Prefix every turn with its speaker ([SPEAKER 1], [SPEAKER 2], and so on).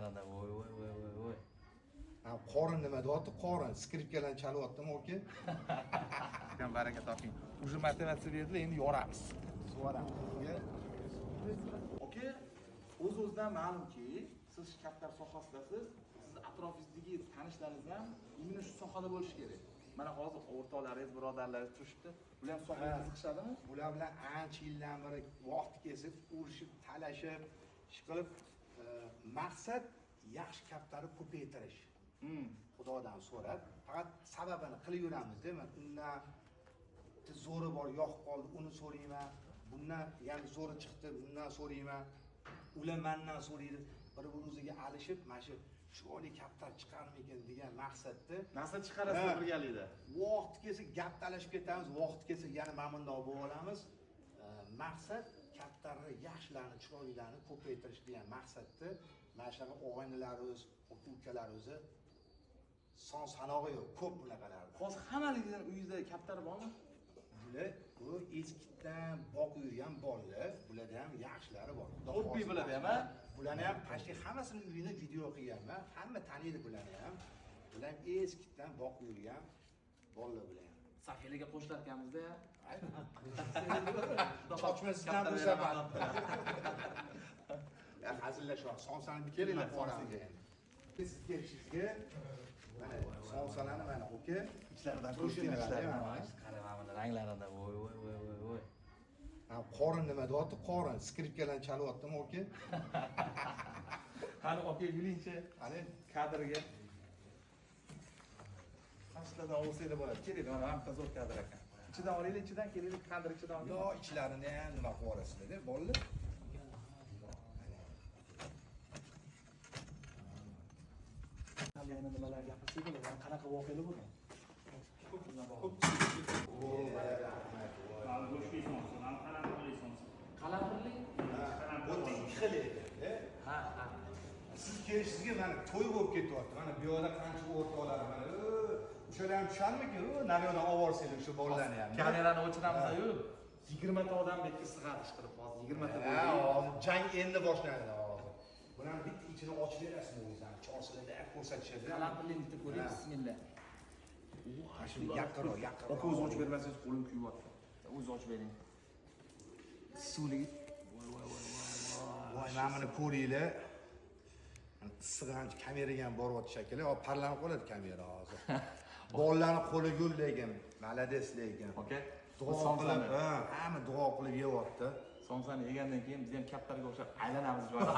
[SPEAKER 1] ranglarida voy.
[SPEAKER 2] Qorin nima deyapti? Qorin skripkalarni chalyaptimi, oka?
[SPEAKER 3] Ham baraka toping. Уже motivatsiya berdilar, endi yoramiz.
[SPEAKER 2] Suvaramiz.
[SPEAKER 3] Oka, o'z-o'zidan ma'lumki, siz kaptar sohasidasiz, siz atrofingizdagi tanishlaringiz ham imенно shu sohada bo'lishi kerak. Mana hozir o'rtoqlaringiz, birodarlaringiz turishibdi. Ular ham sohaga qiziqishadimi?
[SPEAKER 2] Bular bilan ancha yildan beri vaqt kesib, urishib, talashib, ish qilib, maqsad yaxshi kaptarni ko'paytirish. Xudodan so'rab, faqat sababini qilib yuramiz-da. Undan zo'ri bor, yo'q qoldi, uni so'rayman. Bundan yana zo'ri chiqdi, bundan so'rayman. Ular mendan so'raydi. Bir-biriga alishib, mana shu chiroyli kaptar chiqarmikan degan maqsadda.
[SPEAKER 3] Nasl chiqarasiz birgalikda.
[SPEAKER 2] Vaqt kelsa gap talashib ketamiz, vaqt kelsa yana mamnundoq bo'lib olamiz. Maqsad kaptarni yaxshilarni, chiroylilarni ko'paytirish degan maqsadda mana shunaqa o'g'aynilarimiz, ukalarimiz son sanog'i yo'q, ko'p bunaqalarni.
[SPEAKER 3] Hozir hammaligingizning uyingizda kaptar bormi?
[SPEAKER 2] Bular bu eskidan boqib yurgan bolalar, bularda ham yaxshilari bor.
[SPEAKER 3] Hobbi bo'ladi ham, ha?
[SPEAKER 2] Bularni ham qashqi hammasini uyini video qilganman. Hamma taniydi bularni ham. Bular eskidan boqib yurgan bolalar bular ham.
[SPEAKER 3] Safiyalarga qo'shilar ekanmiz-da.
[SPEAKER 2] Chochmasdan bu safar. Ya hazillashyapmiz. Sonsani kelinglar boramiz endi. Siz kelishingizga mana sonsalarni mana oka
[SPEAKER 3] Ichlaridan ko'rishingizlar.
[SPEAKER 1] Qarama mana ranglarida voy.
[SPEAKER 2] Qorin nima deyapti? Qorin skripkalarni chalyaptimi, oka?
[SPEAKER 3] Qani oka yulingchi,
[SPEAKER 2] Qani
[SPEAKER 3] kadrga. Qashlardan olsanglar bo'ladi. Keling, mana ham zo'r kadr ekan. Ichidan olaylik, ichidan kelaylik, kadr ichidan olaylik.
[SPEAKER 2] yo ichlarini ham nima qilib olasizlar-da, bolalar.
[SPEAKER 3] Yana nimalar gapirsak bo'ladi? Qanaqa voqealar bo'lgan? Qalampirli?
[SPEAKER 2] O'tda ikki xil edi.
[SPEAKER 1] Ha.
[SPEAKER 2] Siz kelishingizga mana to'y bo'lib ketyapti. Mana bu yoqda qancha o'rtoqlar mana o'shalar ham tushadimikin? Naryoqdan olib borsanglar o'sha bolalarni ham.
[SPEAKER 3] Kamerani o'chiramiz-ku. 20 ta odam bekka sig'atish qilib hozir 20 ta
[SPEAKER 2] hozir jang endi boshlanadi hozir. Buni bitta ichini ochib berasiz o'zingizdan. Chorsilarda ko'rsatishadi.
[SPEAKER 1] Qalampirli bitta ko'ring, bismillah.
[SPEAKER 2] Shuni yaqinroq.
[SPEAKER 3] Oka o'zi ochib bermasangiz qo'lim kuyyapti.
[SPEAKER 1] O'zi ochib bering.
[SPEAKER 3] Suvli.
[SPEAKER 2] Voy, mana buni ko'ringlar. Issig'i ham kameraga ham boryapti shekilli. Hop parlanib qoladi kamera hozir. Bolalarni qo'li gul lekin, malades lekin.
[SPEAKER 3] Oka.
[SPEAKER 2] Duo qilib, hamma duo qilib yeyapti.
[SPEAKER 3] Somsani yegandan keyin biz ham kaptarga o'xshab aylanamiz joyda.